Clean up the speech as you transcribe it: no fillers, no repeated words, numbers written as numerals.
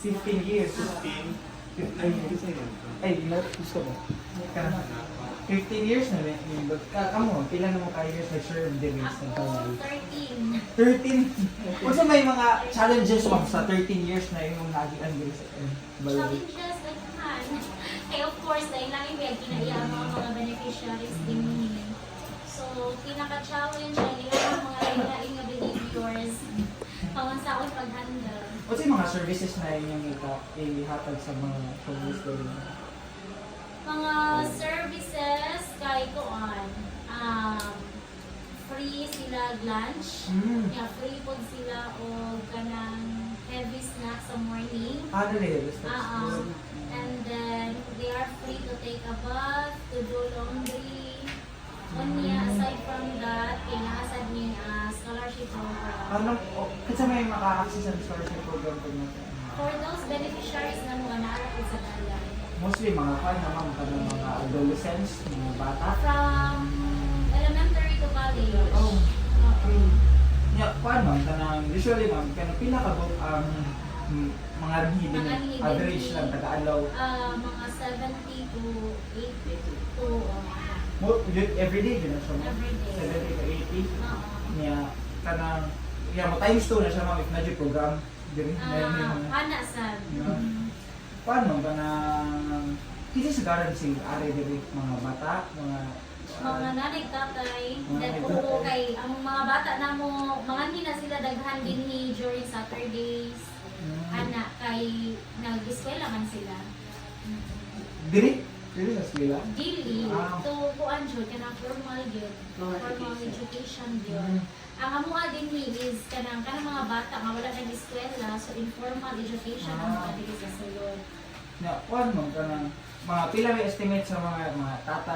15 years. 15. Ay, gusto mo. 15 years na rin. Kamu, pila na mo kayo years nag-serve the base ng Ako, Tawag? 13. 13? Kung may mga challenges mo sa 13 years na yung naging ang balay. Challenges, nagkahan. Kaya of course, dahil lang yung kinaiya mga beneficiaries din niya. So, pinaka-challenge ay nila ang mga lain na behaviors. Pawansaon pag-handle. What's yung mga services na yung ihatag sa mga homeless doon? Mga services kay kuan, free sila lunch, yeah, free food sila o kanang heavy snacks sa morning. Ano rin? And then they are free to take a bath, to do laundry. Unya, aside from that, kinaasad niya scholarship program. Ano, kasi may maka-access sa scholarship program po natin. For those beneficiaries na mga naarapid sa dalan. Mostly mga fan naman ka ng mga adolescents, mga bata. From elementary to college. Oh, Oo. Yeah, kuan ma'am, kanang usually ma'am, kanang pila ka book ang mga hidden Mga hidden average fee. lang taga-alaw. Mga 70 to 80 to Every day din na siya ma'am. Everyday. 70 to 80. Oo. Niya, kanang, mo times 2 na siya ma'am, if na program. Diri, na yung mga. Ana sad. Yeah. Paano ka na kasi sa garansi ari diri mga bata, mga Mga nanay tatay, Mga then nanay, kung tatay. kay ang mga bata na mo, mga hindi na sila daghan din ni during Saturdays. Ana kay nag-eskwela man sila. diri sa eskwela. Dili Ah. to kuan jud kanang formal gyud, formal education gyud. Ang amuha din ni is kanang mga bata nga wala nang eskwela, so informal education ang mga dili sa sulod. Na kuan mo kanang mga pila may estimate sa mga tata